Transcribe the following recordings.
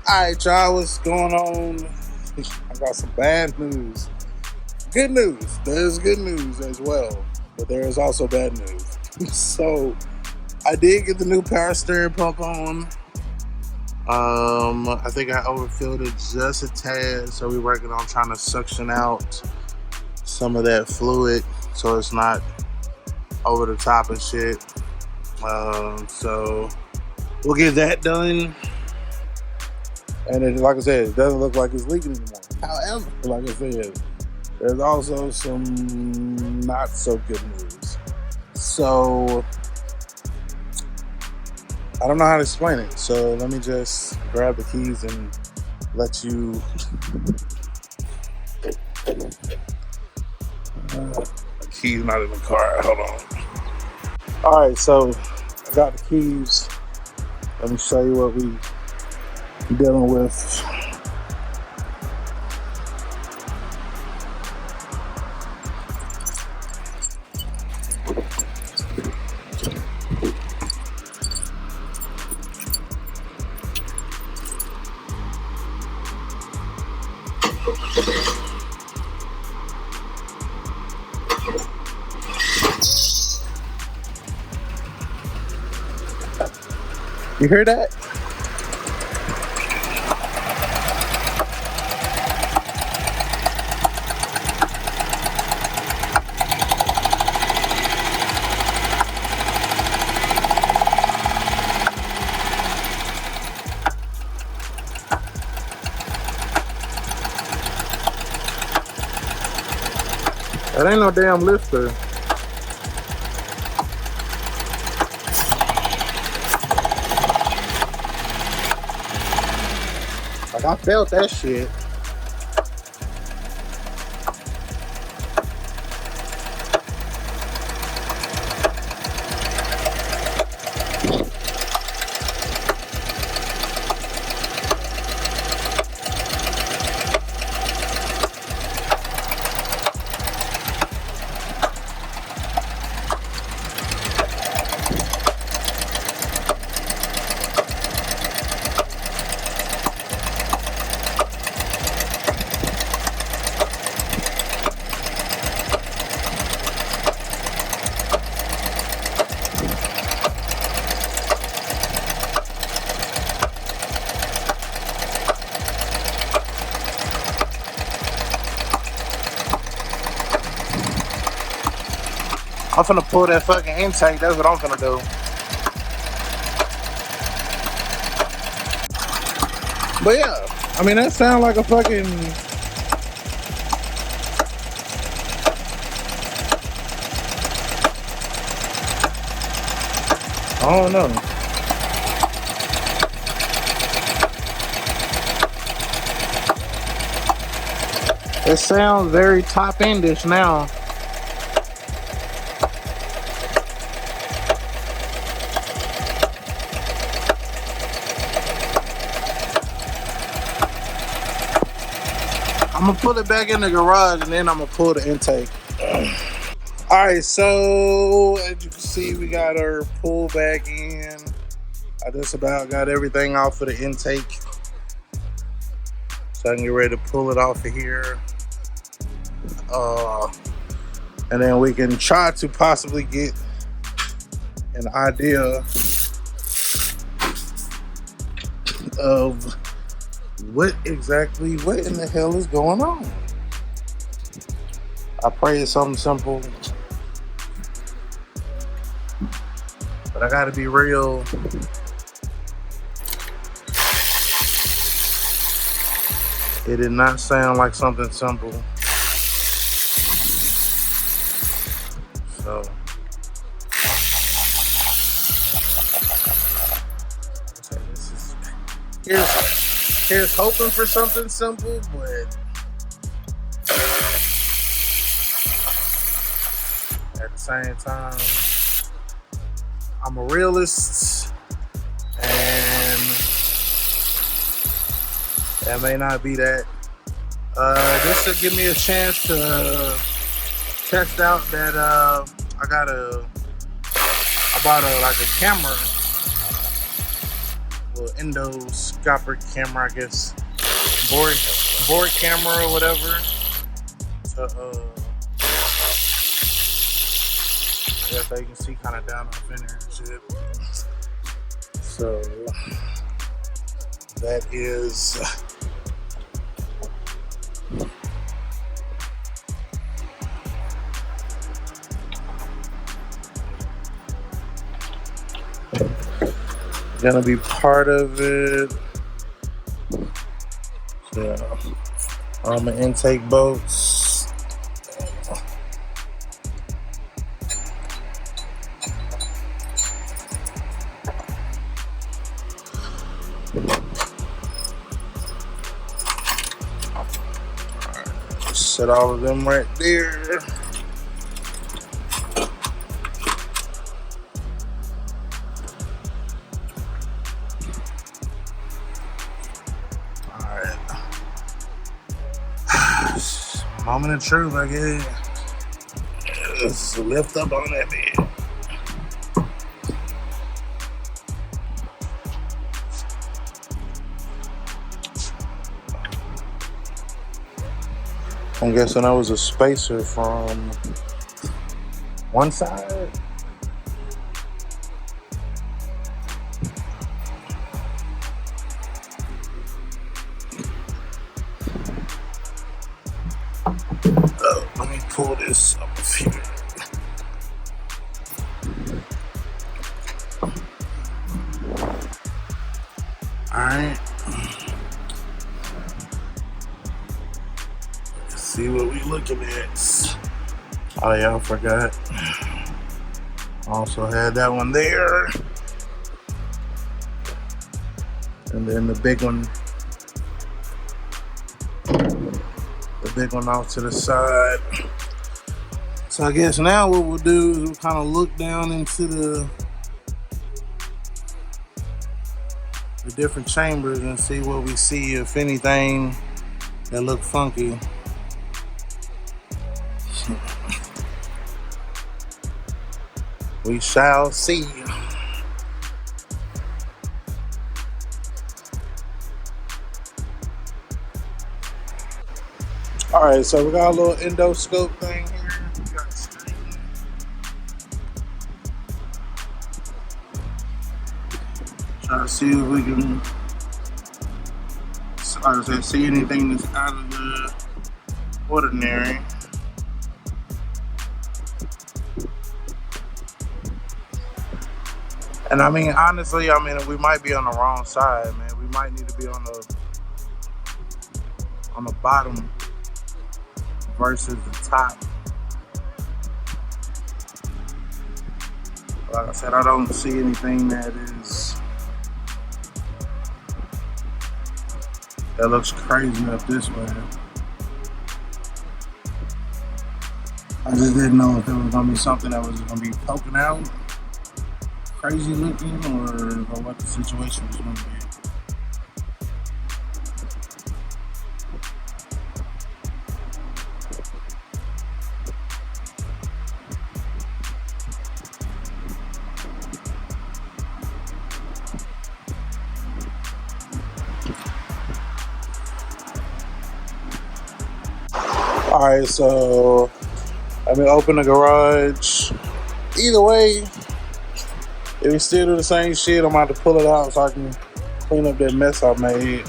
Alright, y'all, what's going on? I got some bad news. Good news. There's good news as well, but there is also bad news. So, I did get the new power steering pump on. I think I overfilled it just a tad, so we're working on trying to suction out some of that fluid so it's not over the top and shit. So we'll get that done. And then, like I said, it doesn't look like it's leaking anymore. However, like I said, there's also some not so good news. So I don't know how to explain it. So let me just grab the keys and let you. Keys not in the car. Hold on. All right, so I got the keys. Let me show you what we dealing with. You hear that? That ain't no damn lifter. Like, I felt that shit. I'm finna pull that fucking intake. That's what I'm finna do. But yeah, I mean, that sound like a fucking. I don't know. It sounds very top-endish now. I'm gonna pull it back in the garage and then I'm gonna pull the intake. Alright, so as you can see, we got our pull back in. I just about got everything off of the intake, so I can get ready to pull it off of here. And then we can try to possibly get an idea of what in the hell is going on. I pray it's something simple, but I gotta be real. It did not sound like something simple. So here's hoping for something simple, but at the same time, I'm a realist, and that may not be that. Just to give me a chance to test out that I bought like a camera, a little endoscopic camera, I guess, board camera or whatever. To I guess you can see kind of down off in there and shit. So that is gonna be part of it. Yeah, the intake bolts. Set all of them right there. Alright. Moment of truth, I guess. Just lift up on that bed. I'm guessing that was a spacer from one side. Oh, let me pull this up here. Alright. See what we looking at. Oh yeah, I forgot. Also had that one there. And then the big one off to the side. So I guess now what we'll do is we'll kind of look down into the different chambers and see what we see, if anything that look funky. We shall see. Alright, so we got a little endoscope thing here. We got the screen. Try to see if we can, like I said, see anything that's out of the ordinary. And I mean, honestly, we might be on the wrong side, man. We might need to be on the bottom versus the top. Like I said, I don't see anything that looks crazy up this way. I just didn't know if it was gonna be something that was gonna be poking out, crazy looking, or what the situation was going to be. Alright, so let me open the garage. Either way, if we still do the same shit, I'm about to pull it out so I can clean up that mess I made.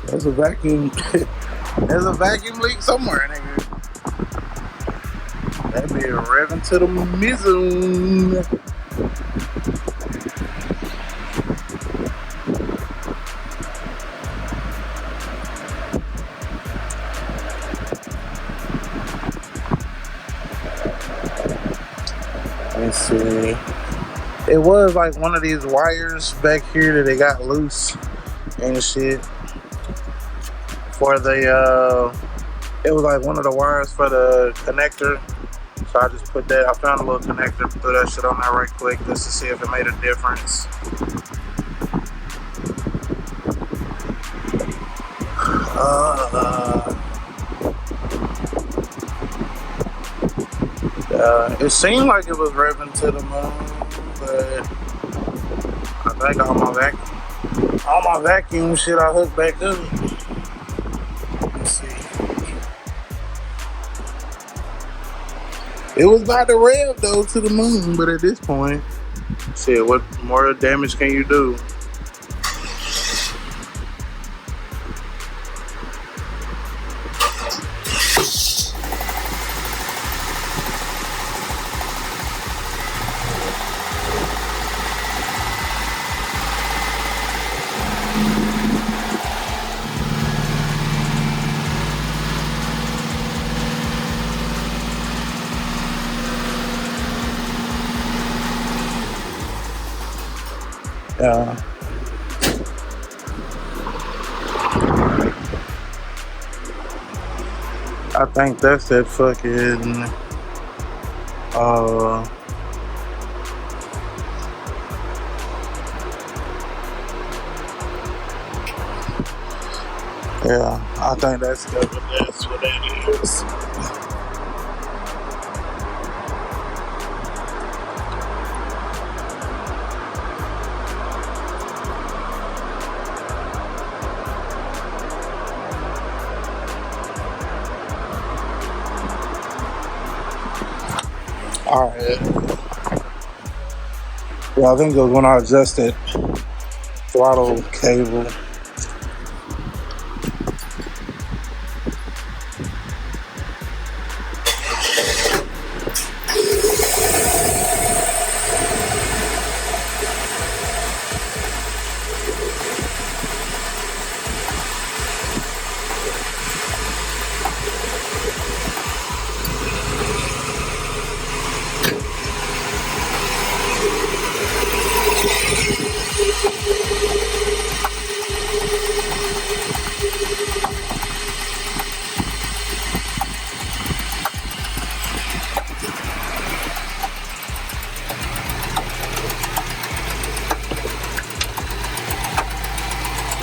There's a vacuum. There's a vacuum leak somewhere, nigga. That be revving to the mizzle. Let me see. It was like one of these wires back here that they got loose and shit for the It was like one of the wires for the connector. So I just put that, I found a little connector, threw that shit on there right quick just to see if it made a difference. It seemed like it was revving to the moon, but I think all my vacuum shit I hooked back up. Let's see. It was about to rev though to the moon, but at this point, shit, what more damage can you do? I think that's that fucking yeah, I think that's what that is. Alright. Yeah, I think it was when I adjusted throttle cable.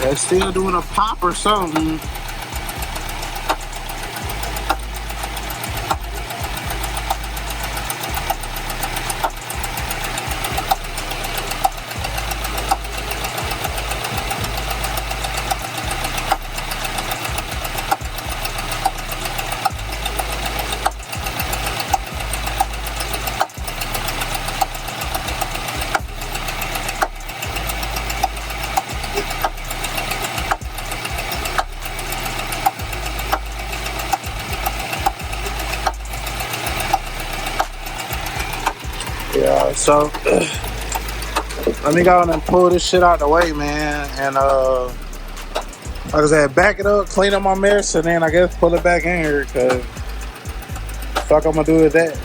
They're still doing a pop or something. Yeah, so let me go and pull this shit out the way, man, and like I said, back it up, clean up my mess, and then I guess pull it back in here, cause fuck I'm gonna do with that.